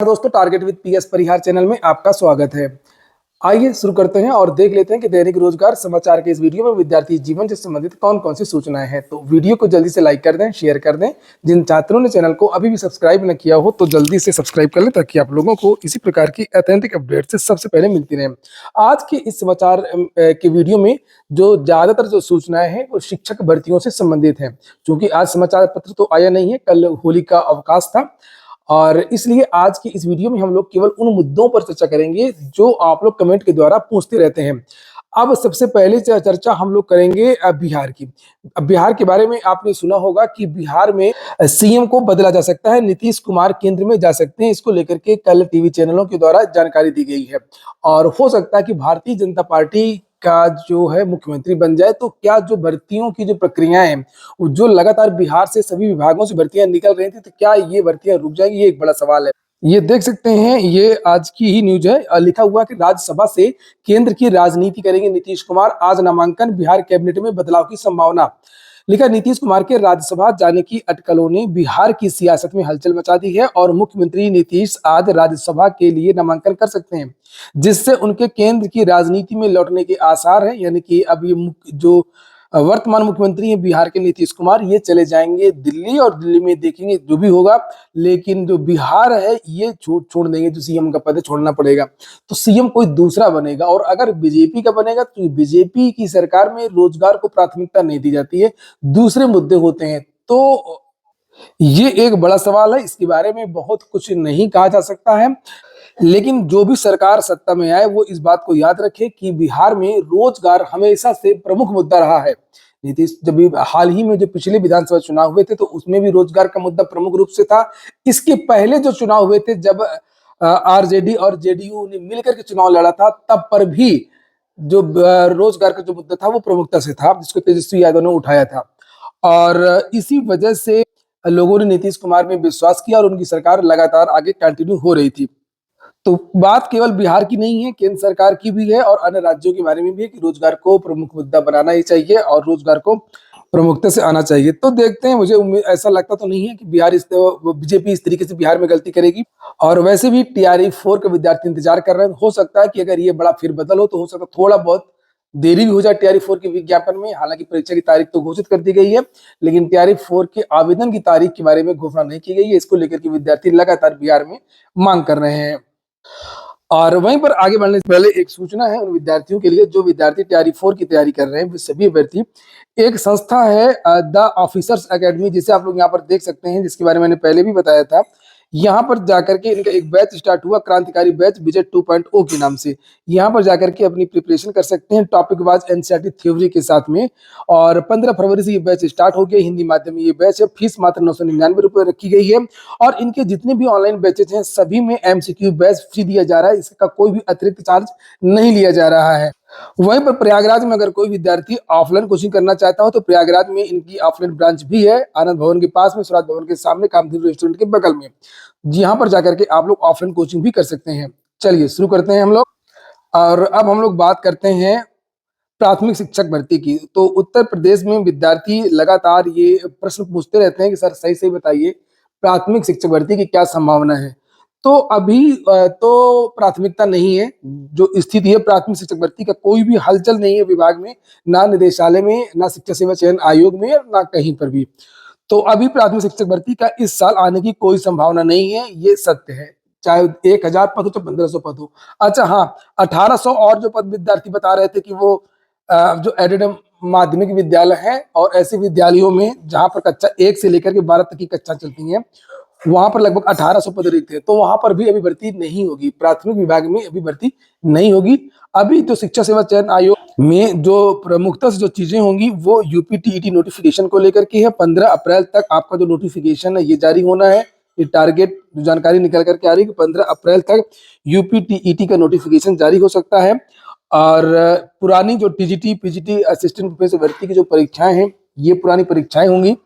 दोस्तों, target with PS Parihar channel में आपका स्वागत है। आइए शुरू करते हैं और देख लेते हैं कि दैनिक रोजगार समाचार के इस वीडियो में विद्यार्थी जीवन से संबंधित कौन कौन सी सूचनाएं हैं। तो वीडियो को जल्दी से लाइक कर दें, शेयर कर दें। जिन छात्रों ने चैनल को अभी भी सब्सक्राइब न किया हो तो जल्दी से सब्सक्राइब कर लें ताकि आप लोगों को इसी प्रकार की ऑथेंटिक अपडेट से सबसे पहले मिलती रहे। आज के इस समाचार के वीडियो में जो ज्यादातर जो सूचनाएं हैं वो शिक्षक भर्तियों से संबंधित हैं। क्योंकि आज समाचार पत्र तो आया नहीं है, कल होली का अवकाश था और इसलिए आज की इस वीडियो में हम लोग केवल उन मुद्दों पर चर्चा करेंगे जो आप लोग कमेंट के द्वारा पूछते रहते हैं। अब सबसे पहले चर्चा हम लोग करेंगे बिहार की। अब बिहार के बारे में आपने सुना होगा कि बिहार में सीएम को बदला जा सकता है, नीतीश कुमार केंद्र में जा सकते हैं। इसको लेकर के कल टीवी चैनलों के द्वारा जानकारी दी गई है और हो सकता है कि भारतीय जनता पार्टी का जो है मुख्यमंत्री बन जाए। तो क्या जो भर्तियों की जो प्रक्रियाएं हैं, जो लगातार बिहार से सभी विभागों से भर्तियां निकल रही थी, तो क्या ये भर्तियां रुक जाएंगी? ये एक बड़ा सवाल है। ये देख सकते हैं, ये आज की ही न्यूज है। लिखा हुआ कि राज्यसभा से केंद्र की राजनीति करेंगे नीतीश कुमार, आज नामांकन, बिहार कैबिनेट में बदलाव की संभावना। लिखा, नीतीश कुमार के राज्यसभा जाने की अटकलों ने बिहार की सियासत में हलचल मचा दी है और मुख्यमंत्री नीतीश आज राज्यसभा के लिए नामांकन कर सकते हैं, जिससे उनके केंद्र की राजनीति में लौटने के आसार हैं। यानी कि अब ये जो वर्तमान मुख्यमंत्री हैं बिहार के नीतीश कुमार, ये चले जाएंगे दिल्ली और दिल्ली में देखेंगे जो भी होगा। लेकिन जो बिहार है ये छोड़ देंगे, जो सीएम का पद है छोड़ना पड़ेगा, तो सीएम कोई दूसरा बनेगा। और अगर बीजेपी का बनेगा तो बीजेपी की सरकार में रोजगार को प्राथमिकता नहीं दी जाती है, दूसरे मुद्दे होते हैं। तो ये एक बड़ा सवाल है, इसके बारे में बहुत कुछ नहीं कहा जा सकता है। लेकिन जो भी सरकार सत्ता में आए वो इस बात को याद रखे कि बिहार में रोजगार हमेशा से प्रमुख मुद्दा रहा है। नीतीश जब भी हाल ही में जो पिछले विधानसभा चुनाव हुए थे तो उसमें भी रोजगार का मुद्दा प्रमुख रूप से था। इसके पहले जो चुनाव हुए थे, जब आरजेडी और जेडीयू ने मिलकर के चुनाव लड़ा था, तब पर भी जो रोजगार का जो मुद्दा था वो प्रमुखता से था, जिसको तेजस्वी यादव ने उठाया था। और इसी वजह से लोगों ने नीतीश कुमार में विश्वास किया और उनकी सरकार लगातार आगे कंटिन्यू हो रही थी। तो बात केवल बिहार की नहीं है, केंद्र सरकार की भी है और अन्य राज्यों के बारे में भी है कि रोजगार को प्रमुख मुद्दा बनाना ही चाहिए और रोजगार को प्रमुखता से आना चाहिए। तो देखते हैं, मुझे ऐसा लगता तो नहीं है कि बीजेपी इस तरीके से बिहार में गलती करेगी। और वैसे भी टीआरई 4 के विद्यार्थी इंतजार कर रहे हैं। हो सकता है कि अगर ये बड़ा फिर हो तो हो सकता है थोड़ा बहुत देरी भी हो जाए टीआरई 4 के विज्ञापन में। हालांकि परीक्षा की तारीख तो घोषित कर दी गई है, लेकिन टीआरई 4 के आवेदन की तारीख के बारे में घोषणा नहीं की गई है। इसको लेकर के विद्यार्थी लगातार बिहार में मांग कर रहे हैं। और वहीं पर आगे बढ़ने से पहले एक सूचना है उन विद्यार्थियों के लिए जो विद्यार्थी टीआरई 4 की तैयारी कर रहे हैं। सभी अभ्यर्थी, एक संस्था है द ऑफिसर्स एकेडमी, जिसे आप लोग यहाँ पर देख सकते हैं, जिसके बारे में मैंने पहले भी बताया था। यहाँ पर जाकर के इनका एक बैच स्टार्ट हुआ, क्रांतिकारी बैच विजय 2.0 के नाम से। यहाँ पर जाकर के अपनी प्रिपरेशन कर सकते हैं टॉपिक वाइज एनसीईआरटी थ्योरी के साथ में। और 15 फरवरी से ये बैच स्टार्ट हो गया। हिंदी माध्यम में ये बैच है। फीस मात्र 999 रुपए रखी गई है और इनके जितने भी ऑनलाइन बैचेज हैं सभी में एमसीक्यू बैच फ्री दिया जा रहा है। इसका कोई भी अतिरिक्त चार्ज नहीं लिया जा रहा है। वहीं पर प्रयागराज में अगर कोई विद्यार्थी ऑफलाइन कोचिंग करना चाहता हो तो प्रयागराज में इनकी ऑफलाइन ब्रांच भी है, आनंद भवन के पास में, स्वराज भवन के सामने, कामधेनु रेस्टोरेंट के बगल में। यहाँ पर जाकर के आप लोग ऑफलाइन कोचिंग भी कर सकते हैं। चलिए शुरू करते हैं हम लोग। और अब हम लोग बात करते हैं प्राथमिक शिक्षक भर्ती की। तो उत्तर प्रदेश में विद्यार्थी लगातार ये प्रश्न पूछते रहते हैं कि सर सही सही बताइए, प्राथमिक शिक्षक भर्ती की क्या संभावना है। तो अभी तो प्राथमिकता नहीं है। जो स्थिति है, प्राथमिक शिक्षक भर्ती का कोई भी हलचल नहीं है विभाग में, ना निदेशालय में, ना शिक्षा सेवा चयन आयोग में, ना कहीं पर भी। तो अभी प्राथमिक शिक्षक भर्ती का इस साल आने की कोई संभावना नहीं है, ये सत्य है। चाहे 1000 पद हो चाहे 1500 पद हो। अच्छा हाँ, 1800 और जो पद विद्यार्थी बता रहे थे कि वो जो एडेड माध्यमिक विद्यालय है और ऐसे विद्यालयों में जहां पर कक्षा 1 से लेकर के 12 तक की कक्षा चलती हैं, वहां पर लगभग 1800 पद रिक्त है। तो वहां पर भी अभी भर्ती नहीं होगी, प्राथमिक विभाग में अभी भर्ती नहीं होगी। अभी तो शिक्षा सेवा चयन आयोग में जो प्रमुखता से जो चीजें होंगी वो यूपीटीईटी नोटिफिकेशन को लेकर के है। 15 अप्रैल तक आपका जो नोटिफिकेशन है ये जारी होना है। ये टारगेट जो जानकारी निकल करके आ रही है कि 15 अप्रैल तक यूपीटीईटी का नोटिफिकेशन जारी हो सकता है। और पुरानी जो टीजीटी पीजीटी असिस्टेंट प्रोफेसर भर्ती की जो परीक्षाएं हैं, ये पुरानी परीक्षाएं होंगी।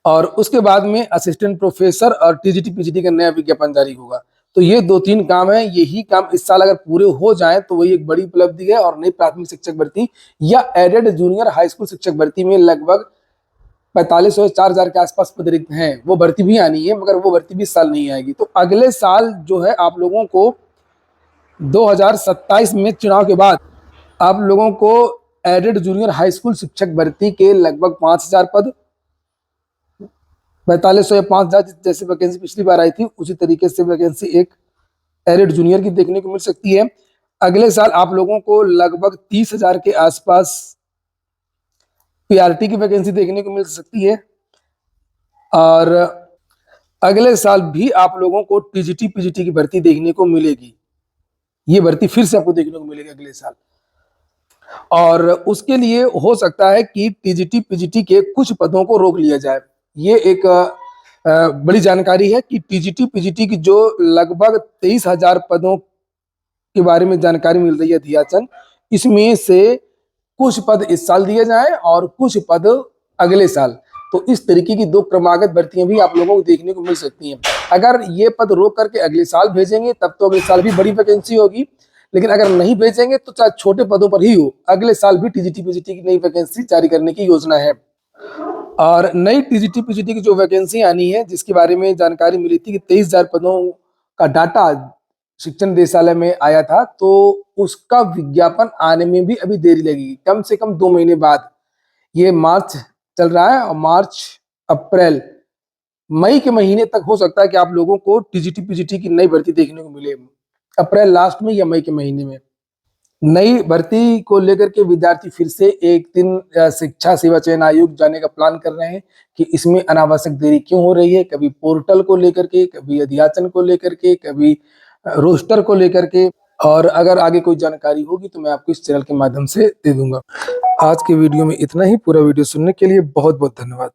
और उसके बाद में असिस्टेंट प्रोफेसर और टीजीटी पीजीटी का नया विज्ञापन जारी होगा। तो ये 2-3 काम है, यही काम इस साल अगर पूरे हो जाए तो वही एक बड़ी उपलब्धि है। और नई प्राथमिक शिक्षक भर्ती या एडेड जूनियर हाई स्कूल शिक्षक भर्ती में लगभग 4500 से 4000 के आसपास पद रिक्त हैं, वो भर्ती भी आनी है, मगर वो भर्ती भी इस साल नहीं आएगी। तो अगले साल जो है आप लोगों को 2027 में चुनाव के बाद आप लोगों को एडेड जूनियर हाई स्कूल शिक्षक भर्ती के लगभग 5000 पद, 4500 या 5000 जैसे वैकेंसी पिछली बार आई थी, उसी तरीके से वैकेंसी एक एडेड जूनियर की देखने को मिल सकती है। अगले साल आप लोगों को लगभग 30,000 के आसपास पीआरटी की वैकेंसी देखने को मिल सकती है। और अगले साल भी आप लोगों को टीजीटी पीजीटी की भर्ती देखने को मिलेगी। ये भर्ती फिर से आपको देखने को मिलेगी अगले साल। और उसके लिए हो सकता है कि टीजीटी पीजीटी के कुछ पदों को रोक लिया जाए। ये एक बड़ी जानकारी है कि टीजीटी पीजीटी की जो लगभग 23,000 पदों के बारे में जानकारी मिल रही है अध्याचन, इसमें से कुछ पद इस साल दिए जाए और कुछ पद अगले साल। तो इस तरीके की दो क्रमागत भर्तियां भी आप लोगों को देखने को मिल सकती हैं। अगर ये पद रोक करके अगले साल भेजेंगे तब तो अगले साल भी बड़ी वैकेंसी होगी, लेकिन अगर नहीं भेजेंगे तो चाहे छोटे पदों पर ही हो, अगले साल भी टीजीटी पीजीटी की नई वैकेंसी जारी करने की योजना है। और नई टीजीटी पीजीटी की जो वैकेंसी आनी है, जिसके बारे में जानकारी मिली थी कि 23,000 पदों का डाटा शिक्षण निदेशालय में आया था, तो उसका विज्ञापन आने में भी अभी देरी लगेगी, कम से कम 2 महीने बाद। ये मार्च चल रहा है और मार्च अप्रैल मई के महीने तक हो सकता है कि आप लोगों को टीजीटी पीजीटी की नई भर्ती देखने को मिले, अप्रैल लास्ट में या मई के महीने में। नई भर्ती को लेकर के विद्यार्थी फिर से एक दिन शिक्षा सेवा चयन आयोग जाने का प्लान कर रहे हैं कि इसमें अनावश्यक देरी क्यों हो रही है, कभी पोर्टल को लेकर के, कभी अध्याचन को लेकर के, कभी रोस्टर को लेकर के। और अगर आगे कोई जानकारी होगी तो मैं आपको इस चैनल के माध्यम से दे दूंगा। आज के वीडियो में इतना ही। पूरा वीडियो सुनने के लिए बहुत बहुत धन्यवाद।